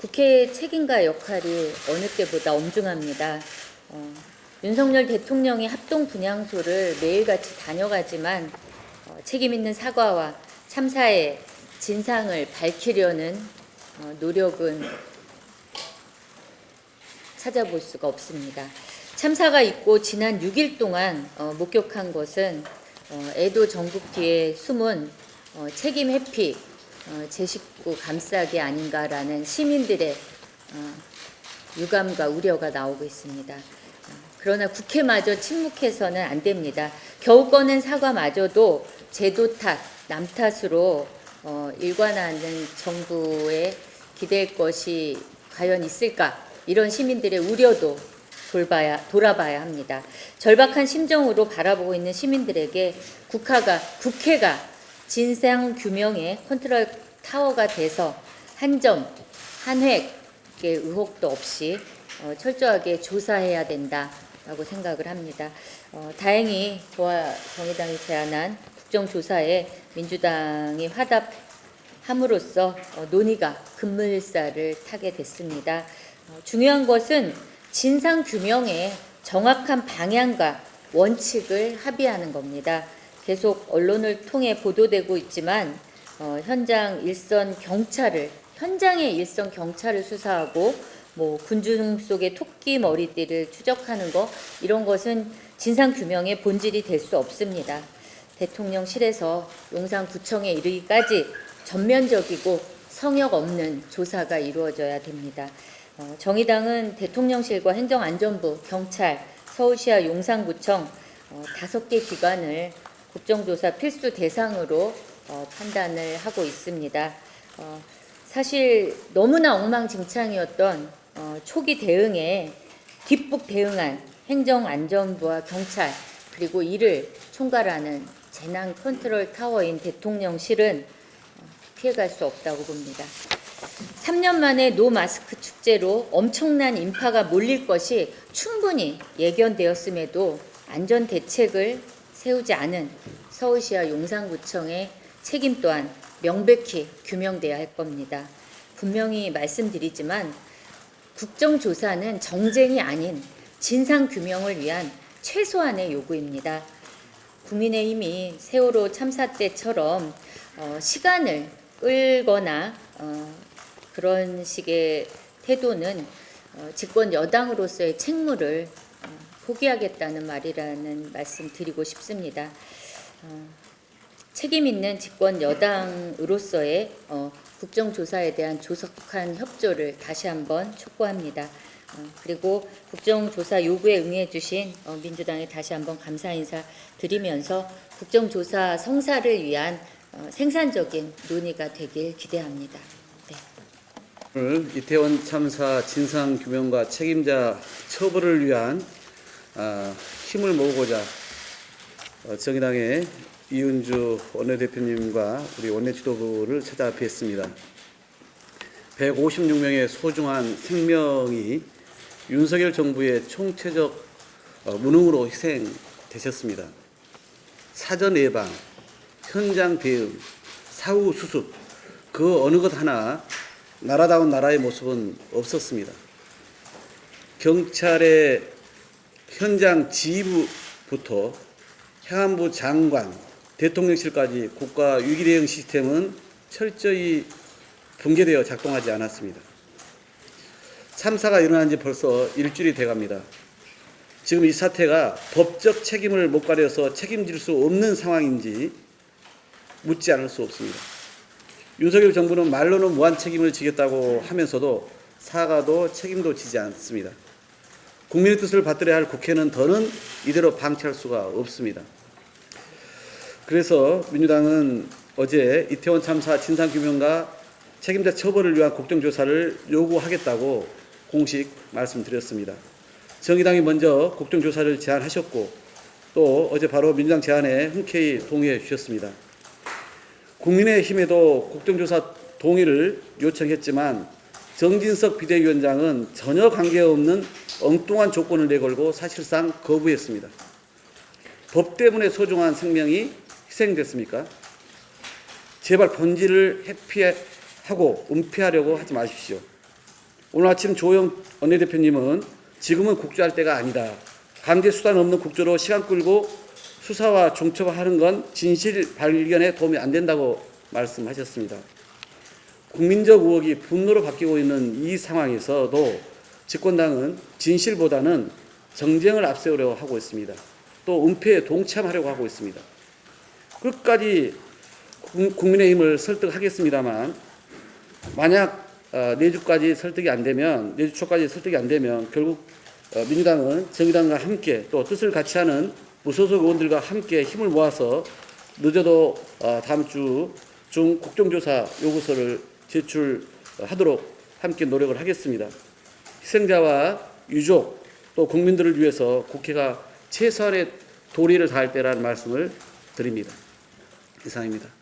국회의 책임과 역할이 어느 때보다 엄중합니다. 윤석열 대통령이 합동 분향소를 매일같이 다녀가지만 책임 있는 사과와 참사의 진상을 밝히려는 노력은 찾아볼 수가 없습니다. 참사가 있고 지난 6일 동안 목격한 것은 애도 전국 뒤에 숨은 책임 회피, 제 식구 감싸기 아닌가라는 시민들의 유감과 우려가 나오고 있습니다. 그러나 국회마저 침묵해서는 안 됩니다. 겨우 꺼낸 사과마저도 제도 탓, 남 탓으로 일관하는 정부에 기댈 것이 과연 있을까? 이런 시민들의 우려도 돌아봐야 합니다. 절박한 심정으로 바라보고 있는 시민들에게 국회가 진상 규명의 컨트롤 타워가 돼서 한 점, 한 획의 의혹도 없이 철저하게 조사해야 된다라고 생각을 합니다. 다행히 저와 정의당이 제안한 국정조사에 민주당이 화답함으로써 논의가 급물살을 타게 됐습니다. 중요한 것은 진상 규명의 정확한 방향과 원칙을 합의하는 겁니다. 계속 언론을 통해 보도되고 있지만 현장의 일선 경찰을 수사하고 군중 속의 토끼 머리띠를 추적하는 거, 이런 것은 진상 규명의 본질이 될 수 없습니다. 대통령실에서 용산구청에 이르기까지 전면적이고 성역 없는 조사가 이루어져야 됩니다. 정의당은 대통령실과 행정안전부, 경찰, 서울시와 용산구청 5개 기관을 국정조사 필수 대상으로 판단을 하고 있습니다. 사실 너무나 엉망진창이었던 초기 대응에 뒷북 대응한 행정안전부와 경찰, 그리고 이를 총괄하는 재난 컨트롤 타워인 대통령실은 피해갈 수 없다고 봅니다. 3년 만에 노마스크 축제로 엄청난 인파가 몰릴 것이 충분히 예견되었음에도 안전 대책을 세우지 않은 서울시와 용산구청의 책임 또한 명백히 규명돼야 할 겁니다. 분명히 말씀드리지만 국정조사는 정쟁이 아닌 진상규명을 위한 최소한의 요구입니다. 국민의힘이 세월호 참사 때처럼 시간을 끌거나 그런 식의 태도는 집권 여당으로서의 책무를 포기하겠다는 말이라는 말씀 드리고 싶습니다. 책임 있는 집권 여당으로서의 국정조사에 대한 조속한 협조를 다시 한번 촉구합니다. 그리고 국정조사 요구에 응해 주신 민주당에 다시 한번 감사 인사 드리면서 국정조사 성사를 위한 생산적인 논의가 되길 기대합니다. 네. 오늘 이태원 참사 진상규명과 책임자 처벌을 위한 힘을 모으고자 정의당의 이은주 원내대표님과 우리 원내지도부를 찾아 뵙습니다. 156명의 소중한 생명이 윤석열 정부의 총체적 무능으로 희생되셨습니다. 사전 예방, 현장 대응, 사후 수습, 그 어느 것 하나 나라다운 나라의 모습은 없었습니다. 경찰의 현장 지휘부부터 행안부 장관, 대통령실까지 국가 위기대응 시스템은 철저히 붕괴되어 작동하지 않았습니다. 참사가 일어난 지 벌써 일주일이 돼갑니다. 지금 이 사태가 법적 책임을 못 가려서 책임질 수 없는 상황인지 묻지 않을 수 없습니다. 윤석열 정부는 말로는 무한 책임을 지겠다고 하면서도 사과도 책임도 지지 않습니다. 국민의 뜻을 받들어야 할 국회는 더는 이대로 방치할 수가 없습니다. 그래서 민주당은 어제 이태원 참사 진상규명과 책임자 처벌을 위한 국정조사를 요구하겠다고 공식 말씀드렸습니다. 정의당이 먼저 국정조사를 제안하셨고 또 어제 바로 민주당 제안에 흔쾌히 동의해 주셨습니다. 국민의힘에도 국정조사 동의를 요청했지만 정진석 비대위원장은 전혀 관계없는 엉뚱한 조건을 내걸고 사실상 거부했습니다. 법 때문에 소중한 생명이 희생됐습니까? 제발 본질을 회피하고 은폐하려고 하지 마십시오. 오늘 아침 조영 원내대표님은 지금은 국조할 때가 아니다. 강제 수단 없는 국조로 시간 끌고 수사와 종첩하는 건 진실 발견에 도움이 안 된다고 말씀하셨습니다. 국민적 의혹이 분노로 바뀌고 있는 이 상황에서도 집권당은 진실보다는 정쟁을 앞세우려고 하고 있습니다. 또 은폐에 동참하려고 하고 있습니다. 끝까지 국민의힘을 설득하겠습니다만 만약 내주까지 설득이 안 되면, 내주 초까지 설득이 안 되면 결국 민주당은 정의당과 함께 또 뜻을 같이 하는 무소속 의원들과 함께 힘을 모아서 늦어도 다음 주 중 국정조사 요구서를 제출하도록 함께 노력을 하겠습니다. 희생자와 유족 또 국민들을 위해서 국회가 최소한의 도리를 다할 때라는 말씀을 드립니다. 이상입니다.